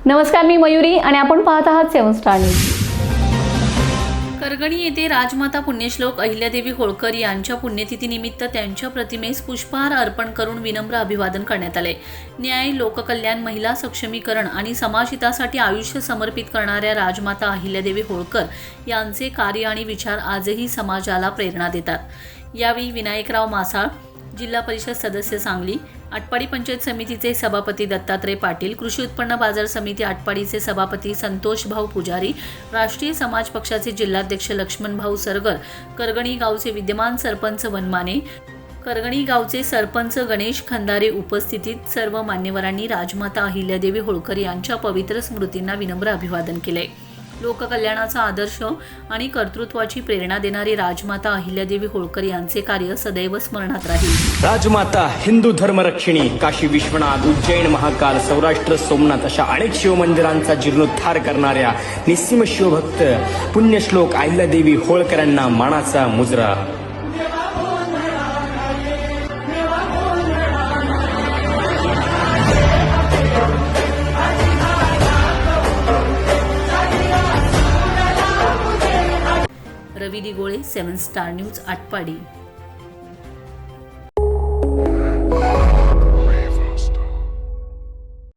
नमस्कार, मी मयुरी आणि आपण पाहत आहात 7 स्टार न्यूज। करगणी येथे राजमाता पुण्यश्लोक अहिल्यादेवी होळकर यांच्या पुण्यतिथीनिमित्त त्यांच्या प्रतिमेस पुष्पहार अर्पण करून विनम्र अभिवादन करण्यात आले। न्याय, लोककल्याण, महिला सक्षमीकरण आणि समाजहितासाठी आयुष्य समर्पित करणाऱ्या राजमाता अहिल्यादेवी होळकर यांचे कार्य आणि विचार आजही समाजाला प्रेरणा देतात। यावेळी विनायकराव मासाळ, जिल्हा परिषद सदस्य सांगली, आटपाडी पंचायत समितीचे सभापती दत्तात्रय पाटील, कृषी उत्पन्न बाजार समिती आटपाडीचे सभापती संतोष भाऊ पुजारी, राष्ट्रीय समाज पक्षाचे जिल्हाध्यक्ष लक्ष्मण भाऊ सरगर, करगणी गावचे विद्यमान सरपंच वनमाने, करगणी गावचे सरपंच गणेश खंदारे उपस्थितीत सर्व मान्यवरांनी राजमाता अहिल्यादेवी होळकर यांच्या पवित्र स्मृतींना विनम्र अभिवादन केले। लोककल्याणाचा आदर्श आणि कर्तृत्वाची प्रेरणा देणारी राजमाता अहिल्यादेवी होळकर यांचे कार्य सदैव स्मरणात राहील। राजमाता हिंदू धर्मरक्षिणी, काशी विश्वनाथ, उज्जैन महाकाल, सौराष्ट्र सोमनाथ अशा अनेक शिवमंदिरांचा जीर्णोद्धार करणाऱ्या निस्सीम शिवभक्त पुण्यश्लोक अहिल्यादेवी होळकरांना मानाचा मुजरा। रवी दिगोळे, 7 स्टार न्यूज, आटपाडी।